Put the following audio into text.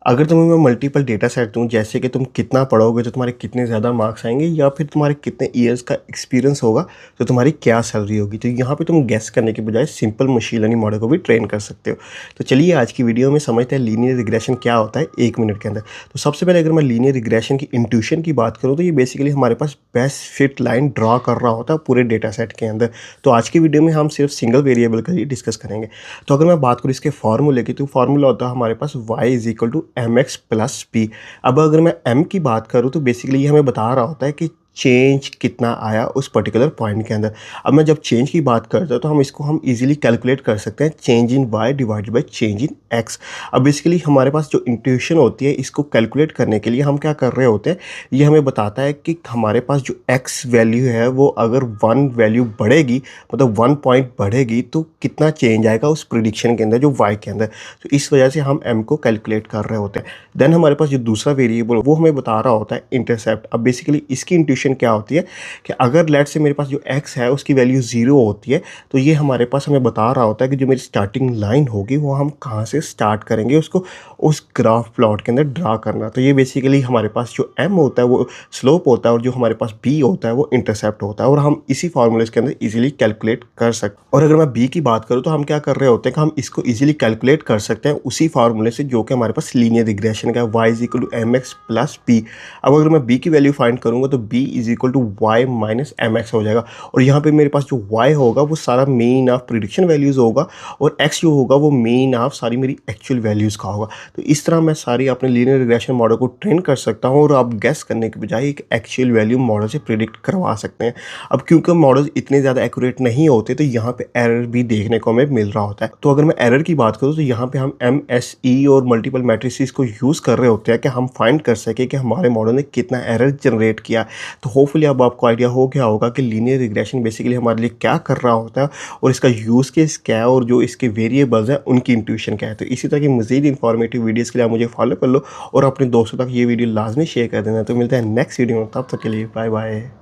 अगर तुम्हें मैं मल्टीपल डेटा सेट दूँ, जैसे कि तुम कितना पढ़ोगे तो तुम्हारे कितने ज़्यादा मार्क्स आएँगे, या फिर तुम्हारे कितने ईयर्स का एक्सपीरियंस होगा तो तुम्हारी क्या सैलरी होगी। तो यहाँ पे तुम गेस करने के बजाय सिंपल मशीन लर्निंग मॉडल को भी ट्रेन कर सकते हो। तो चलिए आज की वीडियो में समझते हैं लीनियर रिग्रेशन क्या होता है 1 मिनट के अंदर। तो सबसे पहले अगर मैं लीनियर रिग्रेशन की इंट्यूशन की बात करूँ तो ये बेसिकली हमारे पास बेस्ट फिट लाइन ड्रा कर रहा होता है पूरे डेटा सेट के अंदर। तो आज की वीडियो में हम सिर्फ सिंगल वेरिएबल का ही डिस्कस करेंगे। तो अगर मैं बात करूँ इसके फार्मूले की, तो फार्मूला होता है हमारे पास y is equal to m x plus p. अब अगर मैं m की बात करूँ तो बेसिकली ये हमें बता रहा होता है कि चेंज कितना आया उस पर्टिकुलर पॉइंट के अंदर। अब मैं जब चेंज की बात करता हूँ तो हम इसको हम इजीली कैलकुलेट कर सकते हैं, change in y divided by change in x। अब बेसिकली हमारे पास जो इंट्यूशन होती है इसको कैलकुलेट करने के लिए हम क्या कर रहे होते हैं, ये हमें बताता है कि हमारे पास जो x वैल्यू है वो अगर 1 वैल्यू बढ़ेगी, मतलब 1 पॉइंट बढ़ेगी, तो कितना चेंज आएगा उस प्रिडिक्शन के अंदर जो y के अंदर। तो इस वजह से हम m को कैलकुलेट कर रहे होते हैं। देन हमारे पास जो दूसरा वेरिएबल वो हमें बता रहा होता है इंटरसेप्ट। अब बेसिकली इसकी इंट्यूशन क्या होती है कि अगर लेट से मेरे पास जो x है उसकी वैल्यू 0 होती है, तो ये हमारे पास हमें बता रहा होता है कि जो मेरी स्टार्टिंग लाइन होगी वो हम कहाँ से स्टार्ट करेंगे उसको उस ग्राफ प्लॉट के अंदर ड्रा करना। तो ये बेसिकली हमारे पास जो m होता है वो स्लोप होता है और जो हमारे पास b होता है वो इंटरसेप्ट होता है, और हम इसी फार्मूले के अंदर इजीली कैलकुलेट कर सकते हैं। और अगर मैं b की बात करूँ तो हम क्या कर रहे होते हैं कि हम इसको इजीली कैलकुलेट कर सकते हैं उसी फार्मूले से जो कि हमारे पास लीनियर रिग्रेशन का है, y is equal to m x plus p. अब अगर मैं b की वैल्यू फाइंड करूँगा तो b is equal to y minus m x हो जाएगा, और यहाँ पे मेरे पास जो y होगा वो सारा मीन ऑफ प्रिडिक्शन वैल्यूज़ होगा, और x जो होगा वो मीन ऑफ सारी मेरी एक्चुअल वैल्यूज़ का होगा। तो इस तरह मैं सारी अपने लीनियर रिग्रेशन मॉडल को ट्रेन कर सकता हूँ और आप गेस करने के बजाय एक एक्चुअल वैल्यू मॉडल से प्रिडिक्ट करवा सकते हैं। अब क्योंकि मॉडल इतने ज़्यादा एक्यूरेट नहीं होते तो यहाँ पे एरर भी देखने को हमें मिल रहा होता है। तो अगर मैं एरर की बात करूँ तो यहाँ पे हम MSE और मल्टीपल मैट्रिसेस को यूज़ कर रहे होते हैं कि हम फाइंड कर सकें कि हमारे मॉडल ने कितना एरर जनरेट किया। तो होपफुली अब आपको आइडिया हो गया होगा कि लीनियर रिग्रेशन बेसिकली हमारे लिए क्या कर रहा होता है और इसका यूज़ केस क्या है और जो इसके वेरिएबल्स हैं उनकी इंट्यूशन क्या है। तो इसी तरह की मज़ीद इंफॉर्मेटिव वीडियोज़ के लिए आप मुझे फॉलो कर लो और अपने दोस्तों तक ये वीडियो लाजमी शेयर कर देना। तो मिलते हैं नेक्स्ट वीडियो में, तब तक के लिए बाय बाय।